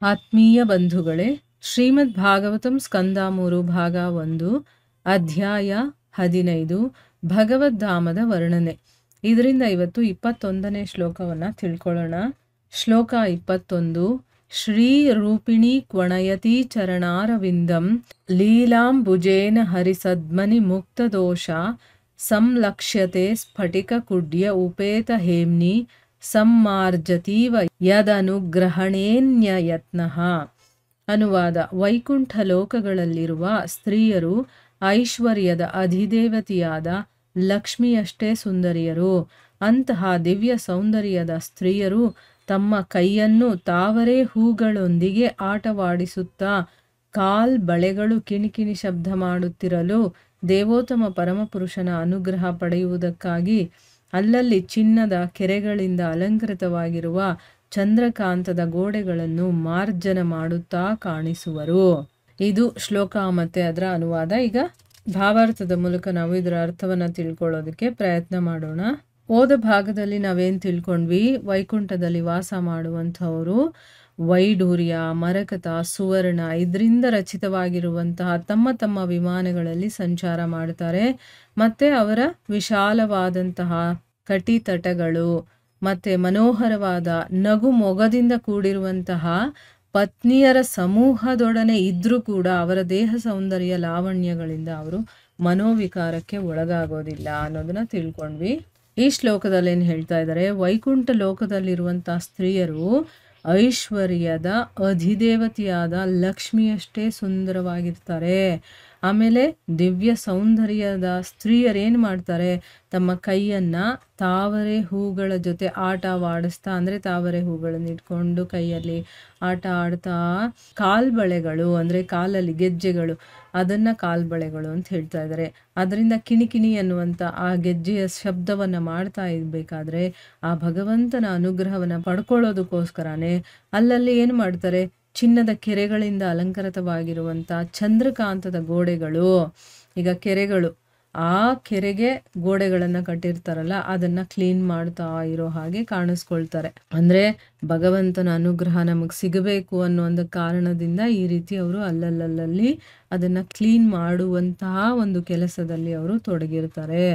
ಆತ್ಮೀಯ ಬಂಧುಗಳೇ, ಶ್ರೀಮದ್ ಭಾಗವತಂ ಸ್ಕಂದ 3 ಭಾಗ 1 ಅಧ್ಯಾಯ 15 ಭಗವದ್ಧಾಮದ ವರ್ಣನೆ. ಇದರಿಂದ ಇವತ್ತು 21ನೇ ಶ್ಲೋಕವನ್ನು ತಿಳ್ಕೊಳ್ಳೋಣ. ಶ್ಲೋಕ 21. ಶ್ರೀ ರೂಪಿಣಿ ಕ್ವಣಯತಿ ಚರಣಾರವಿಂದಂ ಲೀಲಾಂಬುಜೇನ ಹರಿಸದ್ಮನಿ ಮುಕ್ತದೋಷ ಸಂಲಕ್ಷ್ಯತೆ ಸ್ಫಟಿಕ ಕುಡ್ಯ ಉಪೇತ ಹೇಮ್ನಿ ಸಮ್ಮಾರ್ಜತೀವ ಯದನುಗ್ರಹಣೇನ್ಯಯತ್ನಃ. ಅನುವಾದ: ವೈಕುಂಠ ಲೋಕಗಳಲ್ಲಿರುವ ಸ್ತ್ರೀಯರು ಐಶ್ವರ್ಯದ ಅಧಿದೇವತೆಯಾದ ಲಕ್ಷ್ಮಿಯಷ್ಟೇ ಸುಂದರಿಯರು. ಅಂತಹ ದಿವ್ಯ ಸೌಂದರ್ಯದ ಸ್ತ್ರೀಯರು ತಮ್ಮ ಕೈಯನ್ನು ತಾವರೆ ಹೂಗಳೊಂದಿಗೆ ಆಟವಾಡಿಸುತ್ತಾ ಕಾಲ್ಬಳೆಗಳು ಕಿಣಿಕಿಣಿ ಶಬ್ದ ಮಾಡುತ್ತಿರಲು ದೇವೋತ್ತಮ ಪರಮಪುರುಷನ ಅನುಗ್ರಹ ಪಡೆಯುವುದಕ್ಕಾಗಿ ಅಲ್ಲಲ್ಲಿ ಚಿನ್ನದ ಕೆರೆಗಳಿಂದ ಅಲಂಕೃತವಾಗಿರುವ ಚಂದ್ರಕಾಂತದ ಗೋಡೆಗಳನ್ನು ಮಾರ್ಜನ ಮಾಡುತ್ತಾ ಕಾಣಿಸುವರು. ಇದು ಶ್ಲೋಕ ಮತ್ತೆ ಅದರ ಅನುವಾದ. ಈಗ ಭಾವಾರ್ಥದ ಮೂಲಕ ನಾವು ಇದರ ಅರ್ಥವನ್ನು ತಿಳ್ಕೊಳ್ಳೋದಕ್ಕೆ ಪ್ರಯತ್ನ ಮಾಡೋಣ. ಹೋದ ಭಾಗದಲ್ಲಿ ನಾವೇನು ತಿಳ್ಕೊಂಡ್ವಿ? ವೈಕುಂಠದಲ್ಲಿ ವಾಸ ಮಾಡುವಂಥವರು ವೈಢೂರ್ಯ, ಮರಕತ, ಸುವರ್ಣ ಇದರಿಂದ ರಚಿತವಾಗಿರುವಂತಹ ತಮ್ಮ ತಮ್ಮ ವಿಮಾನಗಳಲ್ಲಿ ಸಂಚಾರ ಮಾಡ್ತಾರೆ. ಮತ್ತೆ ಅವರ ವಿಶಾಲವಾದಂತಹ ಕಟಿತಟಗಳು ಮತ್ತೆ ಮನೋಹರವಾದ ನಗು ಮೊಗದಿಂದ ಕೂಡಿರುವಂತಹ ಪತ್ನಿಯರ ಸಮೂಹದೊಡನೆ ಇದ್ರೂ ಕೂಡ ಅವರ ದೇಹ ಸೌಂದರ್ಯ ಲಾವಣ್ಯಗಳಿಂದ ಅವರು ಮನೋವಿಕಾರಕ್ಕೆ ಒಳಗಾಗೋದಿಲ್ಲ ಅನ್ನೋದನ್ನ ತಿಳ್ಕೊಂಡ್ವಿ. ಈ ಶ್ಲೋಕದಲ್ಲಿ ಏನು ಹೇಳ್ತಾ ಇದ್ದಾರೆ? ವೈಕುಂಠ ಲೋಕದಲ್ಲಿರುವಂತಹ ಸ್ತ್ರೀಯರು ಐಶ್ವರ್ಯದ ಅಧಿದೇವತೆಯಾದ ಲಕ್ಷ್ಮಿಯಷ್ಟೇ ಸುಂದರವಾಗಿರ್ತಾರೆ. ಆಮೇಲೆ ದಿವ್ಯ ಸೌಂದರ್ಯದ ಸ್ತ್ರೀಯರೇನು ಮಾಡ್ತಾರೆ? ತಮ್ಮ ಕೈಯನ್ನ ತಾವರೆ ಹೂಗಳ ಜೊತೆ ಆಟವಾಡಿಸ್ತಾ, ಅಂದರೆ ತಾವರೆ ಹೂಗಳನ್ನು ಇಟ್ಕೊಂಡು ಕೈಯಲ್ಲಿ ಆಟ ಆಡ್ತಾ ಕಾಲ್ಬಳೆಗಳು, ಅಂದರೆ ಕಾಲಲ್ಲಿ ಗೆಜ್ಜೆಗಳು, ಅದನ್ನ ಕಾಲ್ಬಳೆಗಳು ಅಂತ ಹೇಳ್ತಾ ಇದ್ದಾರೆ. ಅದರಿಂದ ಕಿಣಿಕಿಣಿ ಅನ್ನುವಂಥ ಆ ಗೆಜ್ಜೆಯ ಶಬ್ದವನ್ನು ಮಾಡ್ತಾ ಇರಬೇಕಾದ್ರೆ ಆ ಭಗವಂತನ ಅನುಗ್ರಹವನ್ನು ಪಡ್ಕೊಳ್ಳೋದಕ್ಕೋಸ್ಕರನೇ ಅಲ್ಲಲ್ಲಿ ಏನು ಮಾಡ್ತಾರೆ? ಚಿನ್ನದ ಕೆರೆಗಳಿಂದ ಅಲಂಕೃತವಾಗಿರುವಂಥ ಚಂದ್ರಕಾಂತದ ಗೋಡೆಗಳು. ಈಗ ಕೆರೆಗಳು, ಆ ಕೆರೆಗೆ ಗೋಡೆಗಳನ್ನು ಕಟ್ಟಿರ್ತಾರಲ್ಲ, ಅದನ್ನ ಕ್ಲೀನ್ ಮಾಡ್ತಾ ಇರೋ ಹಾಗೆ ಕಾಣಿಸ್ಕೊಳ್ತಾರೆ. ಅಂದ್ರೆ ಭಗವಂತನ ಅನುಗ್ರಹ ನಮಗೆ ಸಿಗಬೇಕು ಅನ್ನೋ ಒಂದು ಕಾರಣದಿಂದ ಈ ರೀತಿ ಅವರು ಅಲ್ಲಲ್ಲಿ ಅದನ್ನ ಕ್ಲೀನ್ ಮಾಡುವಂತಹ ಒಂದು ಕೆಲಸದಲ್ಲಿ ಅವರು ತೊಡಗಿರ್ತಾರೆ.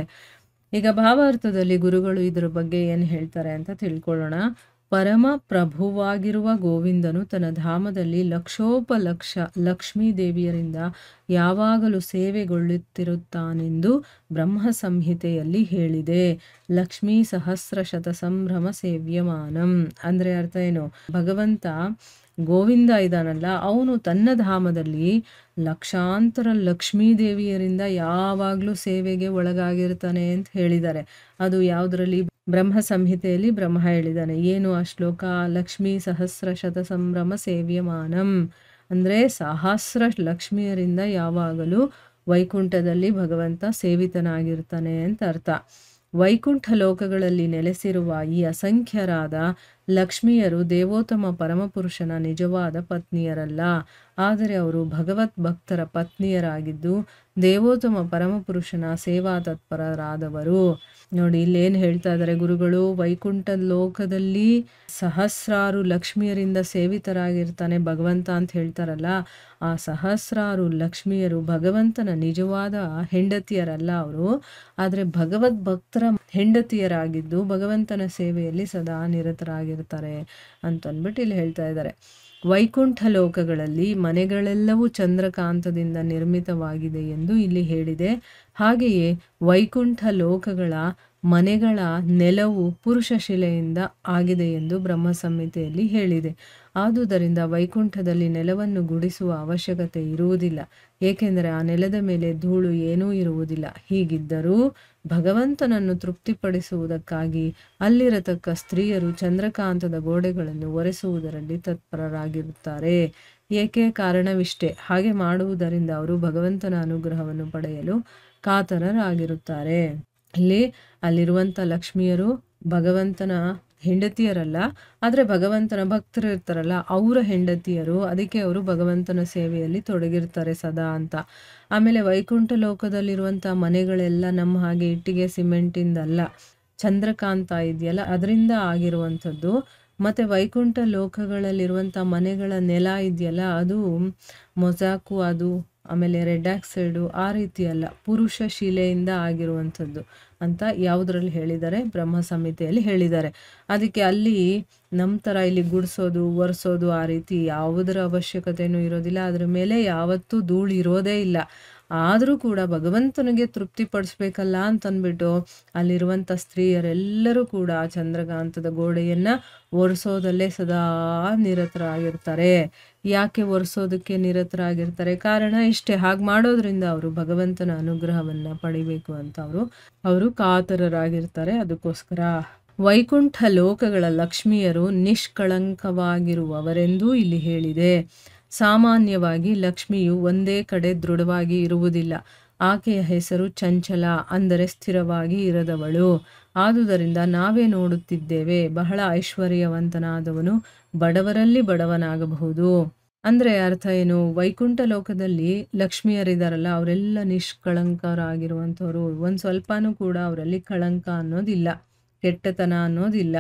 ಈಗ ಭಾವಾರ್ಥದಲ್ಲಿ ಗುರುಗಳು ಇದರ ಬಗ್ಗೆ ಏನು ಹೇಳ್ತಾರೆ ಅಂತ ತಿಳ್ಕೊಳ್ಳೋಣ. ಪರಮ ಪ್ರಭುವಾಗಿರುವ ಗೋವಿಂದನು ತನ್ನ ಧಾಮದಲ್ಲಿ ಲಕ್ಷೋಪಲಕ್ಷ ಲಕ್ಷ್ಮೀ ದೇವಿಯರಿಂದ ಯಾವಾಗಲೂ ಸೇವೆಗೊಳ್ಳುತ್ತಿರುತ್ತಾನೆಂದು ಬ್ರಹ್ಮ ಸಂಹಿತೆಯಲ್ಲಿ ಹೇಳಿದೆ. ಲಕ್ಷ್ಮೀ ಸಹಸ್ರ ಶತ ಸಂಭ್ರಮ ಸೇವ್ಯಮಾನಂ. ಅಂದ್ರೆ ಅರ್ಥ ಏನು? ಭಗವಂತ ಗೋವಿಂದ ಇದಾನಲ್ಲ, ಅವನು ತನ್ನ ಧಾಮದಲ್ಲಿ ಲಕ್ಷಾಂತರ ಲಕ್ಷ್ಮೀ ದೇವಿಯರಿಂದ ಯಾವಾಗಲೂ ಸೇವೆಗೆ ಒಳಗಾಗಿರ್ತಾನೆ ಅಂತ ಹೇಳಿದ್ದಾರೆ. ಅದು ಯಾವುದರಲ್ಲಿ? ಬ್ರಹ್ಮ ಸಂಹಿತೆಯಲ್ಲಿ ಬ್ರಹ್ಮ ಹೇಳಿದ್ದಾನೆ. ಏನು ಆ ಶ್ಲೋಕ? ಲಕ್ಷ್ಮೀ ಸಹಸ್ರ ಶತ ಸಂಭ್ರಮ ಸೇವ್ಯಮಾನಂ ಅಂದರೆ ಸಹಸ್ರ ಲಕ್ಷ್ಮಿಯರಿಂದ ಯಾವಾಗಲೂ ವೈಕುಂಠದಲ್ಲಿ ಭಗವಂತ ಸೇವಿತನಾಗಿರ್ತಾನೆ ಅಂತ ಅರ್ಥ. ವೈಕುಂಠ ಲೋಕಗಳಲ್ಲಿ ನೆಲೆಸಿರುವ ಈ ಅಸಂಖ್ಯರಾದ ಲಕ್ಷ್ಮಿಯರು ದೇವೋತ್ತಮ ಪರಮಪುರುಷನ ನಿಜವಾದ ಪತ್ನಿಯರಲ್ಲ, ಆದರೆ ಅವರು ಭಗವತ್ ಭಕ್ತರ ಪತ್ನಿಯರಾಗಿದ್ದು ದೇವೋತ್ತಮ ಪರಮಪುರುಷನ ಸೇವಾ ತತ್ಪರರಾದವರು. ನೋಡಿ, ಇಲ್ಲೇನು ಹೇಳ್ತಾ ಇದ್ದಾರೆ ಗುರುಗಳು? ವೈಕುಂಠ ಲೋಕದಲ್ಲಿ ಸಹಸ್ರಾರು ಲಕ್ಷ್ಮಿಯರಿಂದ ಸೇವಿತರಾಗಿರ್ತಾನೆ ಭಗವಂತ ಅಂತ ಹೇಳ್ತಾರಲ್ಲ, ಆ ಸಹಸ್ರಾರು ಲಕ್ಷ್ಮಿಯರು ಭಗವಂತನ ನಿಜವಾದ ಹೆಂಡತಿಯರಲ್ಲ ಅವರು, ಆದರೆ ಭಗವದ್ ಭಕ್ತರ ಹೆಂಡತಿಯರಾಗಿದ್ದು ಭಗವಂತನ ಸೇವೆಯಲ್ಲಿ ಸದಾ ನಿರತರಾಗಿರ್ತಾರೆ ಅಂತಂದ್ಬಿಟ್ಟು ಇಲ್ಲಿ ಹೇಳ್ತಾ ಇದ್ದಾರೆ. ವೈಕುಂಠ ಲೋಕಗಳಲ್ಲಿ ಮನೆಗಳೆಲ್ಲವೂ ಚಂದ್ರಕಾಂತದಿಂದ ನಿರ್ಮಿತವಾಗಿದೆ ಎಂದು ಇಲ್ಲಿ ಹೇಳಿದೆ. ಹಾಗೆಯೇ ವೈಕುಂಠ ಲೋಕಗಳ ಮನೆಗಳ ನೆಲವು ಪುರುಷ ಶಿಲೆಯಿಂದ ಆಗಿದೆ ಎಂದು ಬ್ರಹ್ಮ ಸಂಹಿತೆಯಲ್ಲಿ ಹೇಳಿದೆ. ಆದುದರಿಂದ ವೈಕುಂಠದಲ್ಲಿ ನೆಲವನ್ನು ಗುಡಿಸುವ ಅವಶ್ಯಕತೆ ಇರುವುದಿಲ್ಲ, ಏಕೆಂದರೆ ಆ ನೆಲದ ಮೇಲೆ ಧೂಳು ಏನೂ ಇರುವುದಿಲ್ಲ. ಹೀಗಿದ್ದರೂ ಭಗವಂತನನ್ನು ತೃಪ್ತಿಪಡಿಸುವುದಕ್ಕಾಗಿ ಅಲ್ಲಿರತಕ್ಕ ಸ್ತ್ರೀಯರು ಚಂದ್ರಕಾಂತದ ಗೋಡೆಗಳನ್ನು ಒರೆಸುವುದರಲ್ಲಿ ತತ್ಪರರಾಗಿರುತ್ತಾರೆ. ಏಕೆ? ಕಾರಣವಿಷ್ಟೇ. ಹಾಗೆ ಮಾಡುವುದರಿಂದ ಅವರು ಭಗವಂತನ ಅನುಗ್ರಹವನ್ನು ಪಡೆಯಲು ಕಾತರರಾಗಿರುತ್ತಾರೆ. ಅಲ್ಲಿರುವಂಥ ಲಕ್ಷ್ಮಿಯರು ಭಗವಂತನ ಹೆಂಡತಿಯರಲ್ಲ, ಆದರೆ ಭಗವಂತನ ಭಕ್ತರು ಇರ್ತಾರಲ್ಲ ಅವರ ಹೆಂಡತಿಯರು. ಅದಕ್ಕೆ ಅವರು ಭಗವಂತನ ಸೇವೆಯಲ್ಲಿ ತೊಡಗಿರ್ತಾರೆ ಸದಾ ಅಂತ. ಆಮೇಲೆ ವೈಕುಂಠ ಲೋಕದಲ್ಲಿರುವಂಥ ಮನೆಗಳೆಲ್ಲ ನಮ್ಮ ಹಾಗೆ ಇಟ್ಟಿಗೆ ಸಿಮೆಂಟಿಂದಲ್ಲ, ಚಂದ್ರಕಾಂತ ಇದೆಯಲ್ಲ ಅದರಿಂದ ಆಗಿರುವಂಥದ್ದು. ಮತ್ತು ವೈಕುಂಠ ಲೋಕಗಳಲ್ಲಿರುವಂಥ ಮನೆಗಳ ನೆಲ ಇದೆಯಲ್ಲ, ಅದು ಮೊಜಾಕು, ಅದು ಆಮೇಲೆ ರೆಡ್ ಆಕ್ಸೈಡು ಆ ರೀತಿ ಅಲ್ಲ, ಪುರುಷ ಶಿಲೆಯಿಂದ ಆಗಿರುವಂಥದ್ದು ಅಂತ ಯಾವುದರಲ್ಲಿ ಹೇಳಿದ್ದಾರೆ, ಬ್ರಹ್ಮ ಸಂಹಿತೆಯಲ್ಲಿ ಹೇಳಿದ್ದಾರೆ. ಅದಕ್ಕೆ ಅಲ್ಲಿ ನಮ್ಮ ಥರ ಇಲ್ಲಿ ಗುಡಿಸೋದು ಒರೆಸೋದು ಆ ರೀತಿ ಯಾವುದರ ಅವಶ್ಯಕತೆಯೂ ಇರೋದಿಲ್ಲ, ಅದ್ರ ಮೇಲೆ ಯಾವತ್ತೂ ಧೂಳು ಇರೋದೇ ಇಲ್ಲ. ಆದರೂ ಕೂಡ ಭಗವಂತನಿಗೆ ತೃಪ್ತಿಪಡಿಸ್ಬೇಕಲ್ಲ ಅಂತಂದ್ಬಿಟ್ಟು ಅಲ್ಲಿರುವಂಥ ಸ್ತ್ರೀಯರೆಲ್ಲರೂ ಕೂಡ ಚಂದ್ರಕಾಂತದ ಗೋಡೆಯನ್ನು ಒರೆಸೋದಲ್ಲೇ ಸದಾ ನಿರತರಾಗಿರ್ತಾರೆ. ಯಾಕೆ ಒರೆಸೋದಕ್ಕೆ ನಿರತರಾಗಿರ್ತಾರೆ? ಕಾರಣ ಇಷ್ಟೇ, ಹಾಗೆ ಮಾಡೋದ್ರಿಂದ ಅವರು ಭಗವಂತನ ಅನುಗ್ರಹವನ್ನು ಪಡಿಬೇಕು ಅಂತ ಅವರು ಕಾತರರಾಗಿರ್ತಾರೆ. ಅದಕ್ಕೋಸ್ಕರ ವೈಕುಂಠ ಲೋಕಗಳ ಲಕ್ಷ್ಮಿಯರು ನಿಷ್ಕಳಂಕವಾಗಿರುವವರೆಂದೂ ಇಲ್ಲಿ ಹೇಳಿದೆ. ಸಾಮಾನ್ಯವಾಗಿ ಲಕ್ಷ್ಮಿಯು ಒಂದೇ ಕಡೆ ದೃಢವಾಗಿ ಇರುವುದಿಲ್ಲ. ಆಕೆಯ ಹೆಸರು ಚಂಚಲ, ಅಂದರೆ ಸ್ಥಿರವಾಗಿ ಇರದವಳು. ಆದುದರಿಂದ ನಾವೇ ನೋಡುತ್ತಿದ್ದೇವೆ, ಬಹಳ ಐಶ್ವರ್ಯವಂತನಾದವನು ಬಡವರಲ್ಲಿ ಬಡವನಾಗಬಹುದು. ಅಂದರೆ ಅರ್ಥ ಏನು? ವೈಕುಂಠ ಲೋಕದಲ್ಲಿ ಲಕ್ಷ್ಮಿಯರಿದಾರಲ್ಲ, ಅವರೆಲ್ಲ ನಿಷ್ಕಳಂಕರಾಗಿರುವಂಥವ್ರು. ಒಂದು ಸ್ವಲ್ಪನೂ ಕೂಡ ಅವರಲ್ಲಿ ಕಳಂಕ ಅನ್ನೋದಿಲ್ಲ, ಕೆಟ್ಟತನ ಅನ್ನೋದಿಲ್ಲ.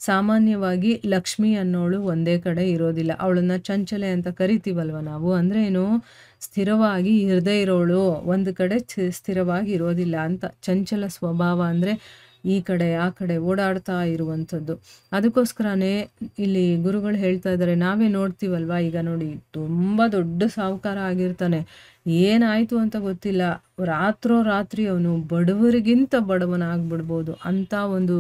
ಸಾಮಾನ್ಯವಾಗಿ ಲಕ್ಷ್ಮಿ ಅನ್ನೋಳು ಒಂದೇ ಕಡೆ ಇರೋದಿಲ್ಲ. ಅವಳನ್ನ ಚಂಚಲೆ ಅಂತ ಕರಿತೀವಲ್ವ ನಾವು. ಅಂದ್ರೆ ಏನು? ಸ್ಥಿರವಾಗಿ ಇರದೇ ಇರೋಳು, ಒಂದು ಕಡೆ ಸ್ಥಿರವಾಗಿ ಇರೋದಿಲ್ಲ ಅಂತ. ಚಂಚಲ ಸ್ವಭಾವ ಅಂದರೆ ಈ ಕಡೆ ಆ ಕಡೆ ಓಡಾಡ್ತಾ ಇರುವಂಥದ್ದು. ಅದಕ್ಕೋಸ್ಕರನೇ ಇಲ್ಲಿ ಗುರುಗಳು ಹೇಳ್ತಾ ಇದ್ದಾರೆ, ನಾವೇ ನೋಡ್ತೀವಲ್ವ. ಈಗ ನೋಡಿ, ತುಂಬ ದೊಡ್ಡ ಸಾಹುಕಾರ ಆಗಿರ್ತಾನೆ, ಏನಾಯಿತು ಅಂತ ಗೊತ್ತಿಲ್ಲ, ರಾತ್ರಿ ಅವನು ಬಡವರಿಗಿಂತ ಬಡವನಾಗ್ಬಿಡ್ಬೋದು ಅಂತ ಒಂದು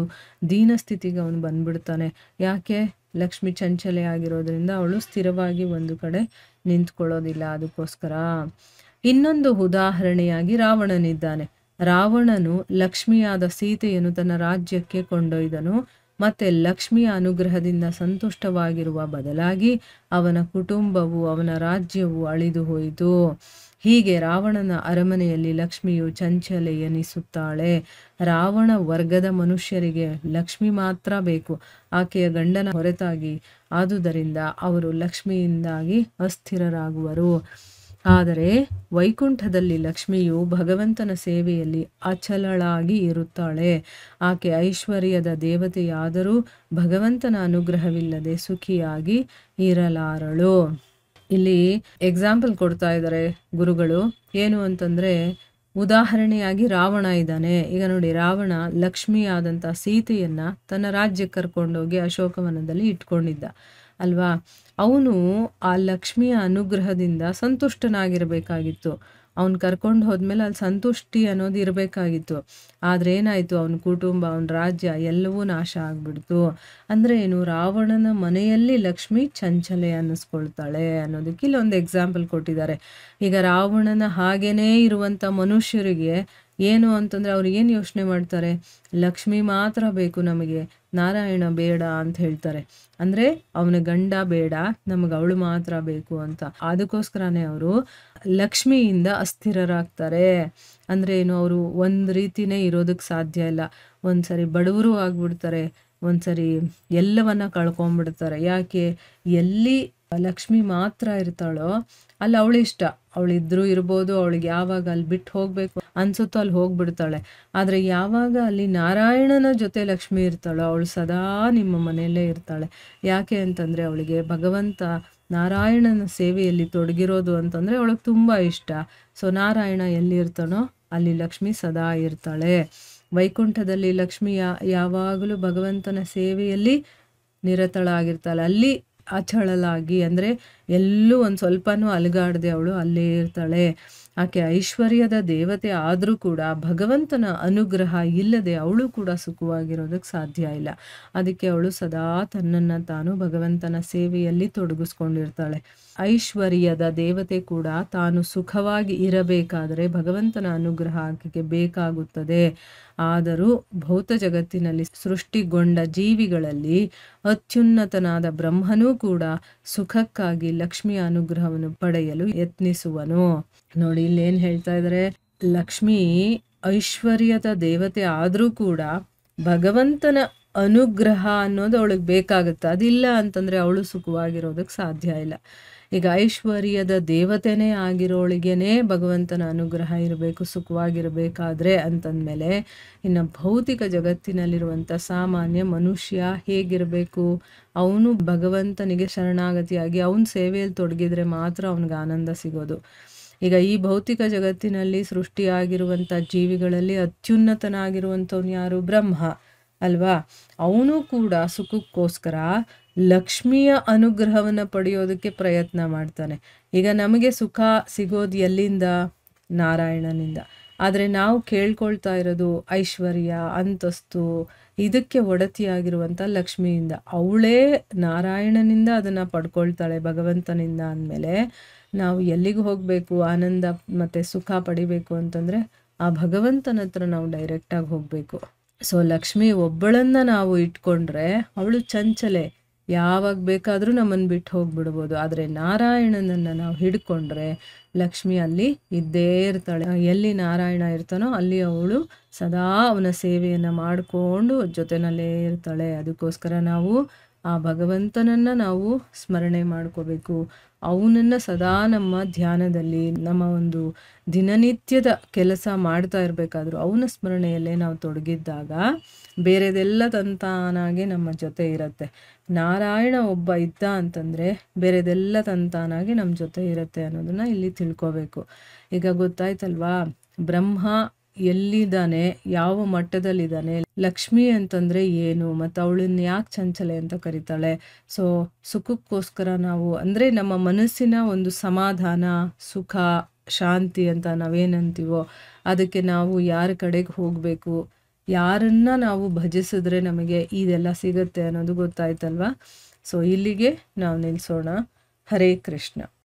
ದೀನ ಸ್ಥಿತಿಗೆ ಅವನು ಬಂದ್ಬಿಡ್ತಾನೆ. ಯಾಕೆ? ಲಕ್ಷ್ಮಿ ಚಂಚಲೆ ಆಗಿರೋದ್ರಿಂದ ಅವಳು ಸ್ಥಿರವಾಗಿ ಒಂದು ಕಡೆ ನಿಂತ್ಕೊಳ್ಳೋದಿಲ್ಲ. ಅದಕ್ಕೋಸ್ಕರ ಇನ್ನೊಂದು ಉದಾಹರಣೆಯಾಗಿ ರಾವಣನಿದ್ದಾನೆ. ರಾವಣನು ಲಕ್ಷ್ಮಿಯಾದ ಸೀತೆಯನ್ನು ತನ್ನ ರಾಜ್ಯಕ್ಕೆ ಕೊಂಡೊಯ್ದನು. ಮತ್ತೆ ಲಕ್ಷ್ಮಿಯ ಅನುಗ್ರಹದಿಂದ ಸಂತುಷ್ಟವಾಗಿರುವ ಬದಲಾಗಿ ಅವನ ಕುಟುಂಬವು, ಅವನ ರಾಜ್ಯವು ಅಳಿದು ಹೋಯಿತು. ಹೀಗೆ ರಾವಣನ ಅರಮನೆಯಲ್ಲಿ ಲಕ್ಷ್ಮಿಯು ಚಂಚಲೆ ಎನಿಸುತ್ತಾಳೆ. ರಾವಣ ವರ್ಗದ ಮನುಷ್ಯರಿಗೆ ಲಕ್ಷ್ಮಿ ಮಾತ್ರ ಬೇಕು, ಆಕೆಯ ಗಂಡನ ಹೊರತಾಗಿ. ಆದುದರಿಂದ ಅವರು ಲಕ್ಷ್ಮಿಯಿಂದಾಗಿ ಅಸ್ಥಿರರಾಗುವರು. ಆದರೆ ವೈಕುಂಠದಲ್ಲಿ ಲಕ್ಷ್ಮಿಯು ಭಗವಂತನ ಸೇವೆಯಲ್ಲಿ ಅಚಲಳಾಗಿ ಇರುತ್ತಾಳೆ. ಆಕೆ ಐಶ್ವರ್ಯದ ದೇವತೆಯಾದರೂ ಭಗವಂತನ ಅನುಗ್ರಹವಿಲ್ಲದೆ ಸುಖಿಯಾಗಿ ಇರಲಾರಳು. ಇಲ್ಲಿ ಎಕ್ಸಾಂಪಲ್ ಕೊಡ್ತಾ ಇದ್ದಾರೆ ಗುರುಗಳು. ಏನು ಅಂತಂದರೆ, ಉದಾಹರಣೆಯಾಗಿ ರಾವಣ ಇದ್ದಾನೆ. ಈಗ ನೋಡಿ, ರಾವಣ ಲಕ್ಷ್ಮಿಯಾದಂಥ ಸೀತೆಯನ್ನು ತನ್ನ ರಾಜ್ಯಕ್ಕೆ ಕರ್ಕೊಂಡೋಗಿ ಅಶೋಕವನದಲ್ಲಿ ಇಟ್ಕೊಂಡಿದ್ದ ಅಲ್ವಾ. ಅವನು ಆ ಲಕ್ಷ್ಮಿಯ ಅನುಗ್ರಹದಿಂದ ಸಂತುಷ್ಟನಾಗಿರಬೇಕಾಗಿತ್ತು. ಅವ್ನು ಕರ್ಕೊಂಡು ಹೋದ್ಮೇಲೆ ಅಲ್ಲಿ ಸಂತುಷ್ಟಿ ಅನ್ನೋದು ಇರಬೇಕಾಗಿತ್ತು. ಆದರೆ ಏನಾಯಿತು, ಅವನ ಕುಟುಂಬ, ಅವನ ರಾಜ್ಯ ಎಲ್ಲವೂ ನಾಶ ಆಗ್ಬಿಡ್ತು. ಅಂದರೆ ಏನು? ರಾವಣನ ಮನೆಯಲ್ಲಿ ಲಕ್ಷ್ಮಿ ಚಂಚಲೆ ಅನ್ನಿಸ್ಕೊಳ್ತಾಳೆ ಅನ್ನೋದಕ್ಕೆ ಇಲ್ಲೊಂದು ಎಕ್ಸಾಂಪಲ್ ಕೊಟ್ಟಿದ್ದಾರೆ. ಈಗ ರಾವಣನ ಹಾಗೇನೇ ಇರುವಂಥ ಮನುಷ್ಯರಿಗೆ ಏನು ಅಂತಂದರೆ, ಅವ್ರು ಏನು ಯೋಚನೆ ಮಾಡ್ತಾರೆ? ಲಕ್ಷ್ಮಿ ಮಾತ್ರ ಬೇಕು ನಮಗೆ, ನಾರಾಯಣ ಬೇಡ ಅಂತ ಹೇಳ್ತಾರೆ. ಅಂದರೆ ಅವನ ಗಂಡ ಬೇಡ, ನಮಗೆ ಅವಳು ಮಾತ್ರ ಬೇಕು ಅಂತ. ಅದಕ್ಕೋಸ್ಕರನೇ ಅವರು ಲಕ್ಷ್ಮಿಯಿಂದ ಅಸ್ಥಿರರಾಗ್ತಾರೆ. ಅಂದರೆ ಏನು? ಅವರು ಒಂದು ರೀತಿನೇ ಇರೋದಕ್ಕೆ ಸಾಧ್ಯ ಇಲ್ಲ. ಒಂದ್ಸರಿ ಬಡವರು ಆಗ್ಬಿಡ್ತಾರೆ, ಒಂದ್ಸರಿ ಎಲ್ಲವನ್ನ ಕಳ್ಕೊಂಡ್ಬಿಡ್ತಾರೆ. ಯಾಕೆ? ಎಲ್ಲಿ ಲಕ್ಷ್ಮಿ ಮಾತ್ರ ಇರ್ತಾಳೋ ಅಲ್ಲಿ ಅವಳಿಷ್ಟ, ಅವಳಿದ್ರೂ ಇರ್ಬೋದು, ಅವಳಿಗೆ ಯಾವಾಗ ಅಲ್ಲಿ ಬಿಟ್ಟು ಹೋಗ್ಬೇಕು ಅನ್ಸುತ್ತೋ ಅಲ್ಲಿ ಹೋಗ್ಬಿಡ್ತಾಳೆ. ಆದರೆ ಯಾವಾಗ ಅಲ್ಲಿ ನಾರಾಯಣನ ಜೊತೆ ಲಕ್ಷ್ಮಿ ಇರ್ತಾಳೋ ಅವಳು ಸದಾ ನಿಮ್ಮ ಮನೆಯಲ್ಲೇ ಇರ್ತಾಳೆ. ಯಾಕೆ ಅಂತಂದರೆ ಅವಳಿಗೆ ಭಗವಂತ ನಾರಾಯಣನ ಸೇವೆಯಲ್ಲಿ ತೊಡಗಿರೋದು ಅಂತಂದರೆ ಅವಳಿಗೆ ತುಂಬ ಇಷ್ಟ. ಸೊ ನಾರಾಯಣ ಎಲ್ಲಿ ಇರ್ತಾನೋ ಅಲ್ಲಿ ಲಕ್ಷ್ಮಿ ಸದಾ ಇರ್ತಾಳೆ. ವೈಕುಂಠದಲ್ಲಿ ಲಕ್ಷ್ಮಿಯ ಯಾವಾಗಲೂ ಭಗವಂತನ ಸೇವೆಯಲ್ಲಿ ನಿರತಳಾಗಿರ್ತಾಳೆ. ಅಲ್ಲಿ ಅಚಳಲಾಗಿ, ಅಂದರೆ ಎಲ್ಲೂ ಒಂದು ಸ್ವಲ್ಪನೂ ಅಲುಗಾಡದೆ ಅವಳು ಅಲ್ಲೇ ಇರ್ತಾಳೆ. ಆಕೆ ಐಶ್ವರ್ಯದ ದೇವತೆ ಆದರೂ ಕೂಡ ಭಗವಂತನ ಅನುಗ್ರಹ ಇಲ್ಲದೆ ಅವಳು ಕೂಡ ಸುಖವಾಗಿರೋದಕ್ಕೆ ಸಾಧ್ಯ ಇಲ್ಲ. ಅದಕ್ಕೆ ಅವಳು ಸದಾ ತನ್ನನ್ನು ತಾನು ಭಗವಂತನ ಸೇವೆಯಲ್ಲಿ ತೊಡಗಿಸ್ಕೊಂಡಿರ್ತಾಳೆ. ಐಶ್ವರ್ಯದ ದೇವತೆ ಕೂಡ ತಾನು ಸುಖವಾಗಿ ಇರಬೇಕಾದರೆ ಭಗವಂತನ ಅನುಗ್ರಹ ಆಕೆಗೆ ಬೇಕಾಗುತ್ತದೆ. ಆದರೂ ಭೌತ ಜಗತ್ತಿನಲ್ಲಿ ಸೃಷ್ಟಿಗೊಂಡ ಜೀವಿಗಳಲ್ಲಿ ಅತ್ಯುನ್ನತನಾದ ಬ್ರಹ್ಮನೂ ಕೂಡ ಸುಖಕ್ಕಾಗಿ ಲಕ್ಷ್ಮಿಯ ಅನುಗ್ರಹವನ್ನು ಪಡೆಯಲು ಯತ್ನಿಸುವನು. ನೋಡಿ, ಇಲ್ಲೇನು ಹೇಳ್ತಾ ಇದ್ದಾರೆ? ಲಕ್ಷ್ಮಿ ಐಶ್ವರ್ಯದ ದೇವತೆ ಆದರೂ ಕೂಡ ಭಗವಂತನ ಅನುಗ್ರಹ ಅನ್ನೋದು ಅವಳಿಗೆ ಬೇಕಾಗುತ್ತೆ. ಅದಿಲ್ಲ ಅಂತಂದರೆ ಅವಳು ಸುಖವಾಗಿರೋದಕ್ಕೆ ಸಾಧ್ಯ ಇಲ್ಲ. ಈಗ ಐಶ್ವರ್ಯದ ದೇವತೆನೇ ಆಗಿರೋಳಿಗೆನೇ ಭಗವಂತನ ಅನುಗ್ರಹ ಇರಬೇಕು ಸುಖವಾಗಿರಬೇಕಾದ್ರೆ ಅಂತಂದಮೇಲೆ ಇನ್ನು ಭೌತಿಕ ಜಗತ್ತಿನಲ್ಲಿರುವಂಥ ಸಾಮಾನ್ಯ ಮನುಷ್ಯ ಹೇಗಿರಬೇಕು? ಅವನು ಭಗವಂತನಿಗೆ ಶರಣಾಗತಿಯಾಗಿ ಅವನ ಸೇವೆಯಲ್ಲಿ ತೊಡಗಿದ್ರೆ ಮಾತ್ರ ಅವನಿಗೆ ಆನಂದ ಸಿಗೋದು. ಈಗ ಈ ಭೌತಿಕ ಜಗತ್ತಿನಲ್ಲಿ ಸೃಷ್ಟಿಯಾಗಿರುವಂಥ ಜೀವಿಗಳಲ್ಲಿ ಅತ್ಯುನ್ನತನಾಗಿರುವಂಥವ್ನು ಯಾರು? ಬ್ರಹ್ಮ ಅಲ್ವಾ? ಅವನು ಕೂಡ ಸುಖಕ್ಕೋಸ್ಕರ ಲಕ್ಷ್ಮಿಯ ಅನುಗ್ರಹವನ್ನು ಪಡೆಯೋದಕ್ಕೆ ಪ್ರಯತ್ನ ಮಾಡ್ತಾನೆ. ಈಗ ನಮಗೆ ಸುಖ ಸಿಗೋದು ಎಲ್ಲಿಂದ? ನಾರಾಯಣನಿಂದ. ಆದರೆ ನಾವು ಕೇಳ್ಕೊಳ್ತಾ ಇರೋದು ಐಶ್ವರ್ಯ, ಅಂತಸ್ತು, ಇದಕ್ಕೆ ಒಡತಿಯಾಗಿರುವಂಥ ಲಕ್ಷ್ಮಿಯಿಂದ. ಅವಳೇ ನಾರಾಯಣನಿಂದ ಅದನ್ನು ಪಡ್ಕೊಳ್ತಾಳೆ ಭಗವಂತನಿಂದ ಅಂದಮೇಲೆ ನಾವು ಎಲ್ಲಿಗೆ ಹೋಗಬೇಕು? ಆನಂದ ಮತ್ತು ಸುಖ ಪಡಿಬೇಕು ಅಂತಂದರೆ ಆ ಭಗವಂತನ ಹತ್ರ ನಾವು ಡೈರೆಕ್ಟಾಗಿ ಹೋಗಬೇಕು. ಸೊ ಲಕ್ಷ್ಮಿ ಒಬ್ಬಳನ್ನು ನಾವು ಇಟ್ಕೊಂಡ್ರೆ ಅವಳು ಚಂಚಲೆ, ಯಾವಾಗ ಬೇಕಾದರೂ ನಮ್ಮನ್ನು ಬಿಟ್ಟು ಹೋಗ್ಬಿಡ್ಬೋದು. ಆದರೆ ನಾರಾಯಣನನ್ನು ನಾವು ಹಿಡ್ಕೊಂಡ್ರೆ ಲಕ್ಷ್ಮಿ ಅಲ್ಲಿ ಇದ್ದೇ ಇರ್ತಾಳೆ. ಎಲ್ಲಿ ನಾರಾಯಣ ಇರ್ತಾನೋ ಅಲ್ಲಿ ಅವಳು ಸದಾ ಅವನ ಸೇವೆಯನ್ನು ಮಾಡಿಕೊಂಡು ಜೊತೆನಲ್ಲೇ ಇರ್ತಾಳೆ. ಅದಕ್ಕೋಸ್ಕರ ನಾವು ಆ ಭಗವಂತನನ್ನು ನಾವು ಸ್ಮರಣೆ ಮಾಡ್ಕೋಬೇಕು. ಅವನನ್ನು ಸದಾ ನಮ್ಮ ಧ್ಯಾನದಲ್ಲಿ, ನಮ್ಮ ಒಂದು ದಿನನಿತ್ಯದ ಕೆಲಸ ಮಾಡ್ತಾ ಇರಬೇಕಾದ್ರೂ ಅವನ ಸ್ಮರಣೆಯಲ್ಲೇ ನಾವು ತೊಡಗಿದ್ದಾಗ ಬೇರೆದೆಲ್ಲ ತಂತಾನಾಗೆ ನಮ್ಮ ಜೊತೆ ಇರುತ್ತೆ. ನಾರಾಯಣ ಒಬ್ಬ ಇದ್ದ ಅಂತಂದರೆ ಬೇರೆದೆಲ್ಲ ತಂತಾನಾಗಿ ನಮ್ಮ ಜೊತೆ ಇರುತ್ತೆ ಅನ್ನೋದನ್ನು ಇಲ್ಲಿ ತಿಳ್ಕೋಬೇಕು. ಈಗ ಗೊತ್ತಾಯ್ತಲ್ವಾ? ಬ್ರಹ್ಮ ಎಲ್ಲಿದ್ದಾನೆ, ಯಾವ ಮಟ್ಟದಲ್ಲಿದ್ದಾನೆ, ಲಕ್ಷ್ಮಿ ಅಂತಂದರೆ ಏನು, ಮತ್ತು ಅವಳನ್ನ ಯಾಕೆ ಚಂಚಲೆ ಅಂತ ಕರೀತಾಳೆ. ಸೊ ಸುಖಕ್ಕೋಸ್ಕರ ನಾವು ಅಂದರೆ ನಮ್ಮ ಮನಸ್ಸಿನ ಒಂದು ಸಮಾಧಾನ, ಸುಖ, ಶಾಂತಿ ಅಂತ ನಾವೇನಂತೀವೋ ಅದಕ್ಕೆ ನಾವು ಯಾರ ಕಡೆಗೆ ಹೋಗಬೇಕು, ಯಾರನ್ನ ನಾವು ಭಜಿಸಿದ್ರೆ ನಮಗೆ ಇದೆಲ್ಲ ಸಿಗುತ್ತೆ ಅನ್ನೋದು ಗೊತ್ತಾಯ್ತಲ್ವಾ? ಸೊ ಇಲ್ಲಿಗೆ ನಾವು ನಿಲ್ಲಿಸೋಣ. ಹರೇ ಕೃಷ್ಣ.